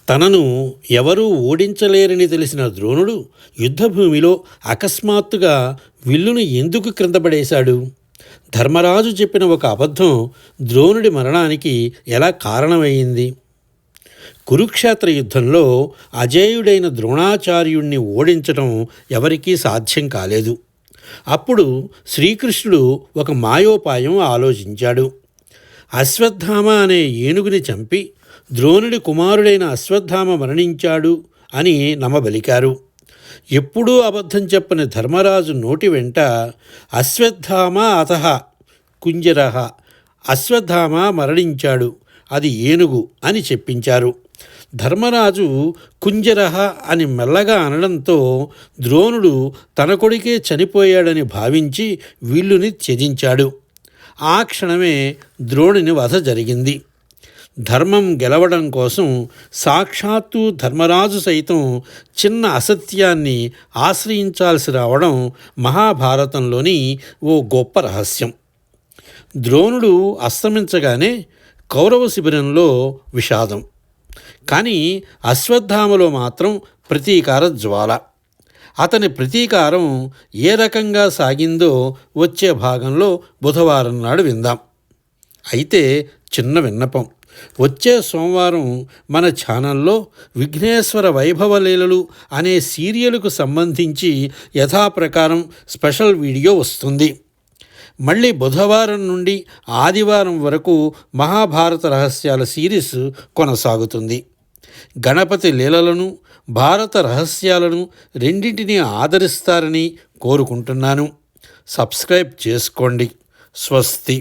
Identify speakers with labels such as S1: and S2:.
S1: తనను ఎవరూ ఓడించలేరని తెలిసిన ద్రోణుడు యుద్ధభూమిలో అకస్మాత్తుగా విల్లును ఎందుకు క్రిందపడేశాడు? ధర్మరాజు చెప్పిన ఒక అబద్ధం ద్రోణుడి మరణానికి ఎలా కారణమయ్యింది? కురుక్షేత్ర యుద్ధంలో అజేయుడైన ద్రోణాచార్యుణ్ణి ఓడించడం ఎవరికీ సాధ్యం కాలేదు. అప్పుడు శ్రీకృష్ణుడు ఒక మాయోపాయం ఆలోచించాడు. అశ్వత్థామ అనే ఏనుగుని చంపి ద్రోణుడి కుమారుడైన అశ్వత్థామ మరణించాడు అని నమ్మబలికారు. ఎప్పుడూ అబద్ధం చెప్పని ధర్మరాజు నోటి వెంట అశ్వత్థామ అతః కుంజరః, అశ్వత్థామ మరణించాడు, అది ఏనుగు అని చెప్పించారు. ధర్మరాజు కుంజరః అని మెల్లగా అనడంతో ద్రోణుడు తన కొడుకే చనిపోయాడని భావించి విల్లుని త్యజించాడు. ఆ క్షణమే ద్రోణుని వధ జరిగింది. ధర్మం గెలవడం కోసం సాక్షాత్తు ధర్మరాజు సైతం చిన్న అసత్యాన్ని ఆశ్రయించాల్సి రావడం మహాభారతంలోని ఓ గొప్ప రహస్యం. ద్రోణుడు అస్తమించగానే కౌరవ శిబిరంలో విషాదం. కానీ అశ్వత్థామలో మాత్రం ప్రతీకార జ్వాల. అతని ప్రతీకారం ఏ రకంగా సాగిందో వచ్చే భాగంలో బుధవారం నాడు విందాం. అయితే చిన్న విన్నపం, వచ్చే సోమవారం మన ఛానల్లో విఘ్నేశ్వర వైభవ లీలలు అనే సీరియల్కు సంబంధించి యథాప్రకారం స్పెషల్ వీడియో వస్తుంది. మళ్ళీ బుధవారం నుండి ఆదివారం వరకు మహాభారత రహస్యాల సిరీస్ కొనసాగుతుంది. గణపతి లీలలను, భారత రహస్యాలను రెండింటినీ ఆదరిస్తారని కోరుకుంటున్నాను. సబ్స్క్రైబ్ చేసుకోండి. స్వస్తి.